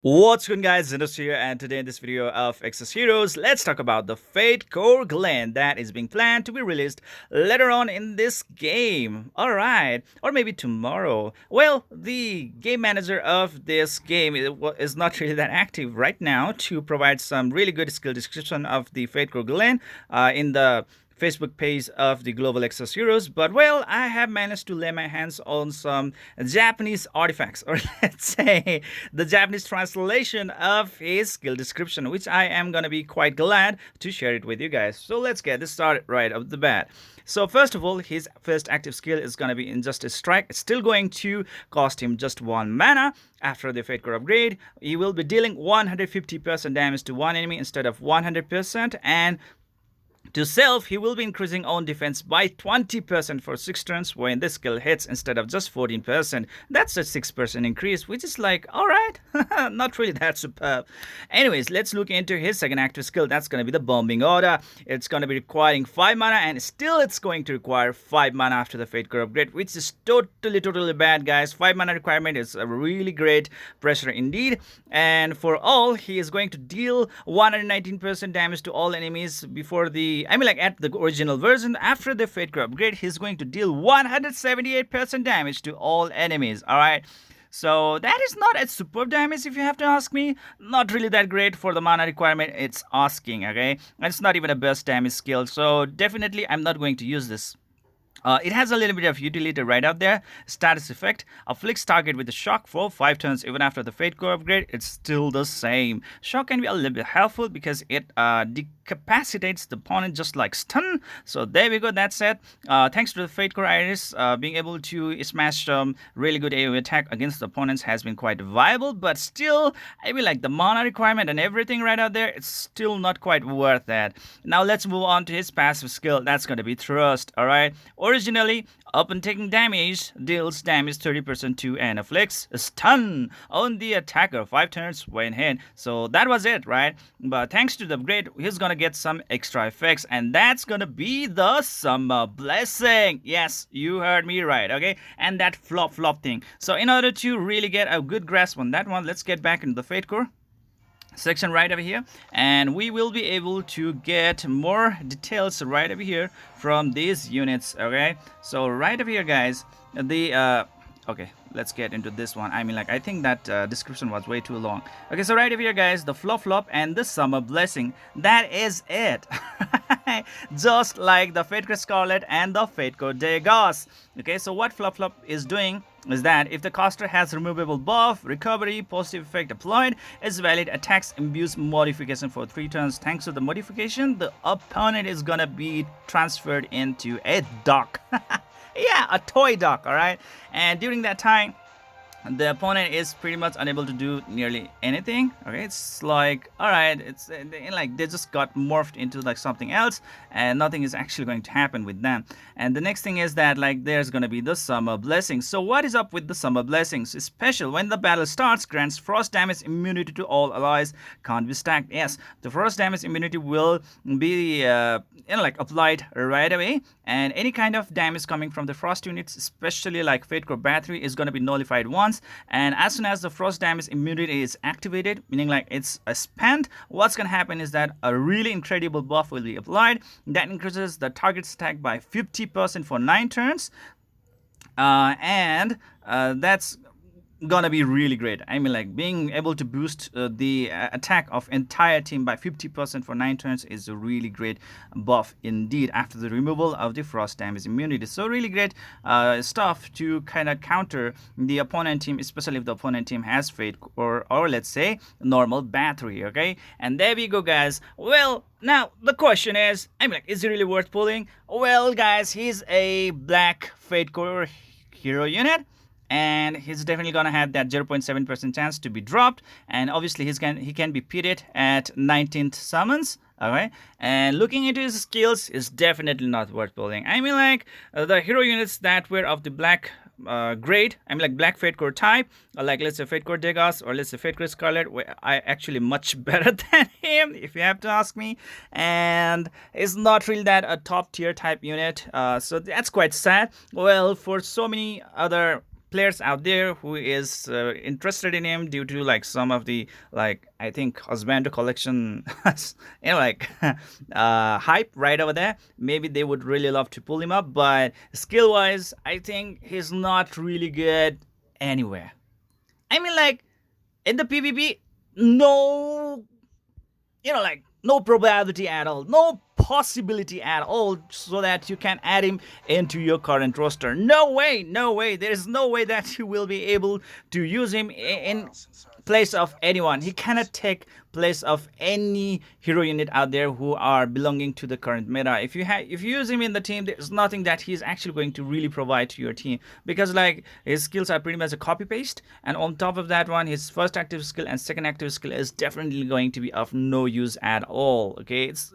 What's good guys, Zennosh here, and today in this video of Exos Heroes, let's talk about the Fate Core Glen that is being planned to be released later on in this game. Alright, or maybe tomorrow. Well, the game manager of this game is not really that active right now to provide some really good skill description of the Fate Core Glen in the Facebook page of the Global Exos Heroes, but well, I have managed to lay my hands on some Japanese artifacts, or let's say the Japanese translation of his skill description, which I am gonna be quite glad to share it with you guys. So let's get this started right off the bat. So first of all, his first active skill is going to be Injustice Strike. It's still going to cost him just 1 mana. After the Fate Core upgrade, he will be dealing 150% damage to one enemy instead of 100%, and to self, he will be increasing own defense by 20% for 6 turns when this skill hits instead of just 14%. That's a 6% increase, which is like, alright, not really that superb. Anyways, let's look into his second active skill. That's going to be the Bombing Order. It's going to be requiring 5 mana, and still it's going to require 5 mana after the Fate Core upgrade, which is totally bad, guys. 5 mana requirement is a really great pressure indeed. And for all, he is going to deal 119% damage to all enemies before at the original version. After the Fate Core upgrade, he's going to deal 178% damage to all enemies. Alright. So that is not a superb damage if you have to ask me. Not really that great for the mana requirement it's asking, okay? And it's not even a best damage skill. So definitely I'm not going to use this. It has a little bit of utility right out there. Status effect afflicts target with a shock for 5 turns. Even after the Fate Core upgrade, it's still the same. Shock can be a little bit helpful because it decapacitates the opponent just like stun. So there we go, that's it. Thanks to the Fate Core Iris, being able to smash some really good AoE attack against the opponents has been quite viable. But still, the mana requirement and everything right out there, it's still not quite worth that. Now let's move on to his passive skill. That's going to be Thrust, alright? Originally, upon taking damage, deals damage 30% to and afflicts a stun on the attacker 5 turns when hit. So that was it, right? But thanks to the upgrade, he's gonna get some extra effects, and that's gonna be the Summer Blessing. Yes, you heard me right, okay? And that flop thing. So in order to really get a good grasp on that one, let's get back into the Fate Core section right over here, and we will be able to get more details right over here from these units. Okay, so right over here, guys, the okay, let's get into this one. I think that description was way too long. Okay, so right over here, guys, the flop and the Summer Blessing, that is it. Just like the Fate Core Scarlet and the Fate Core Degas. Okay, so what flop is doing is that if the caster has removable buff, recovery, positive effect applied, is valid attacks imbues modification for 3 turns. Thanks to the modification, the opponent is gonna be transferred into a dock. Yeah, a toy dock, alright? And during that time, the opponent is pretty much unable to do nearly anything. Okay, it's like, all right, it's like they just got morphed into like something else, and nothing is actually going to happen with them. And the next thing is that like there's gonna be the Summer Blessing. So what is up with the Summer Blessings? It's special. When the battle starts, grants frost damage immunity to all allies, can't be stacked. Yes, the frost damage immunity will be applied right away, and any kind of damage coming from the frost units, especially like Fate Core Battery, is going to be nullified once. And as soon as the frost damage immunity is activated, meaning like it's spent, what's going to happen is that a really incredible buff will be applied that increases the target's attack by 50% for 9 turns, and that's gonna be really great. Being able to boost the attack of entire team by 50% for 9 turns is a really great buff indeed after the removal of the frost damage immunity. So really great stuff to kind of counter the opponent team, especially if the opponent team has Fate or let's say normal battery. Okay, and there we go, guys. Well, now the question is, is it really worth pulling? Well, guys, he's a black Fate Core hero unit, and he's definitely gonna have that 0.7% chance to be dropped, and obviously he can be pitted at 19th summons. Alright, and looking into his skills is definitely not worth pulling. The hero units that were of the black grade, black Fate Core type, like let's say Fate Core Degas or let's say Fate Core Scarlet, I actually much better than him if you have to ask me, and it's not really that a top tier type unit, so that's quite sad. Well, for so many other players out there who is interested in him due to like some of the like I think husband collection like hype right over there. Maybe they would really love to pull him up, but skill wise I think he's not really good anywhere. I mean, like in the PvP, no, like no probability at all, no possibility at all, so that you can add him into your current roster. No way, no way. There is no way that you will be able to use him in place of anyone. He cannot take place of any hero unit out there who are belonging to the current meta. If you use him in the team, there's nothing that he's actually going to really provide to your team, because like his skills are pretty much a copy paste, and on top of that one, his first active skill and second active skill is definitely going to be of no use at all. Okay, it's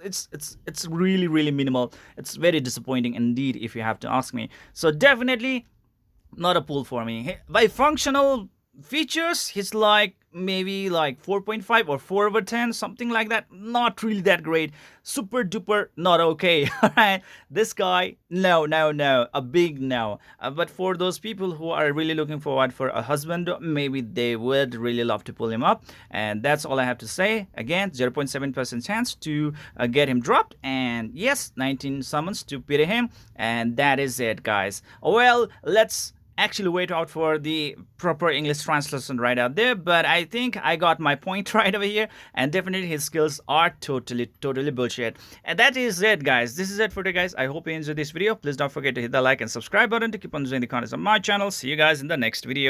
really really minimal. It's very disappointing indeed, if you have to ask me. So definitely not a pull for me. By functional features, he's like maybe like 4.5 or 4 over 10, something like that. Not really that great. Super duper not okay. All right, this guy, no, no, no, a big no. But for those people who are really looking forward for a husband, maybe they would really love to pull him up. And that's all I have to say. Again, 0.7% chance to get him dropped, and yes, 19 summons to pity him, and that is it, guys. Well, let's actually wait out for the proper English translation right out there, but I think I got my point right over here, and definitely his skills are totally bullshit. And that is it, guys. This is it for today, guys. I hope you enjoyed this video. Please don't forget to hit the like and subscribe button to keep on enjoying the contents of my channel. See you guys in the next video.